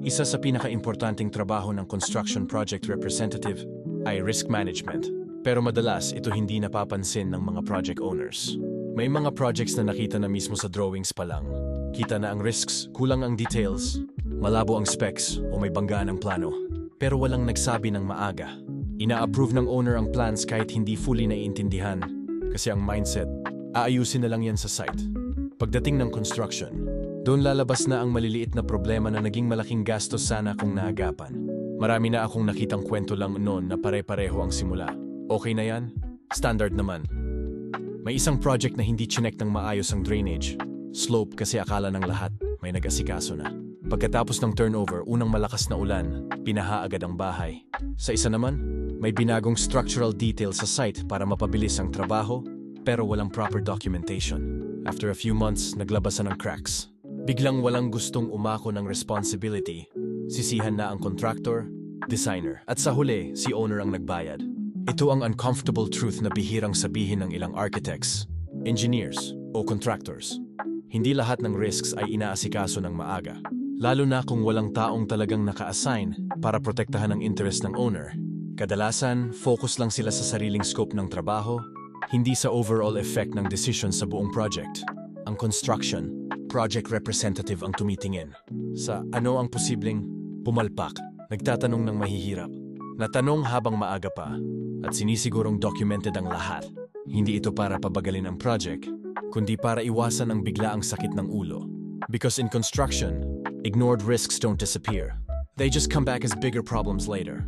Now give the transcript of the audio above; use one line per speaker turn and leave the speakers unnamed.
Isa sa pinaka-importanting trabaho ng construction project representative ay risk management. Pero madalas ito hindi napapansin ng mga project owners. May mga projects na nakita na mismo sa drawings pa lang. Kita na ang risks, kulang ang details, malabo ang specs o may bangga ng plano. Pero walang nagsabi ng maaga. Ina-approve ng owner ang plans kahit hindi fully naiintindihan. Kasi ang mindset, aayusin na lang yan sa site. Pagdating ng construction, doon lalabas na ang maliliit na problema na naging malaking gastos sana kung naagapan. Marami na akong nakitang kwento lang noon na pare-pareho ang simula. Okay na yan? Standard naman. May isang project na hindi chinek ng maayos ang drainage. Slope kasi akala ng lahat may nag-asikaso na. Pagkatapos ng turnover, unang malakas na ulan, pinaha agad ang bahay. Sa isa naman, may binagong structural detail sa site para mapabilis ang trabaho, pero walang proper documentation. After a few months, naglabasan ng cracks. Biglang walang gustong umako ng responsibility. Sisihan na ang contractor, designer, at sa huli, si owner ang nagbayad. Ito ang uncomfortable truth na bihirang sabihin ng ilang architects, engineers, o contractors. Hindi lahat ng risks ay inaasikaso ng maaga. Lalo na kung walang taong talagang naka-assign para protektahan ang interest ng owner. Kadalasan, focus lang sila sa sariling scope ng trabaho, hindi sa overall effect ng decision sa buong project. Ang construction, project representative ang tumitingin. Sa ano ang posibleng pumalpak, nagtatanong ng mahihirap. Natanong habang maaga pa, at sinisigurong documented ang lahat. Hindi ito para pabagalin ang project, kundi para iwasan ang biglaang sakit ng ulo. Because in construction, ignored risks don't disappear. They just come back as bigger problems later.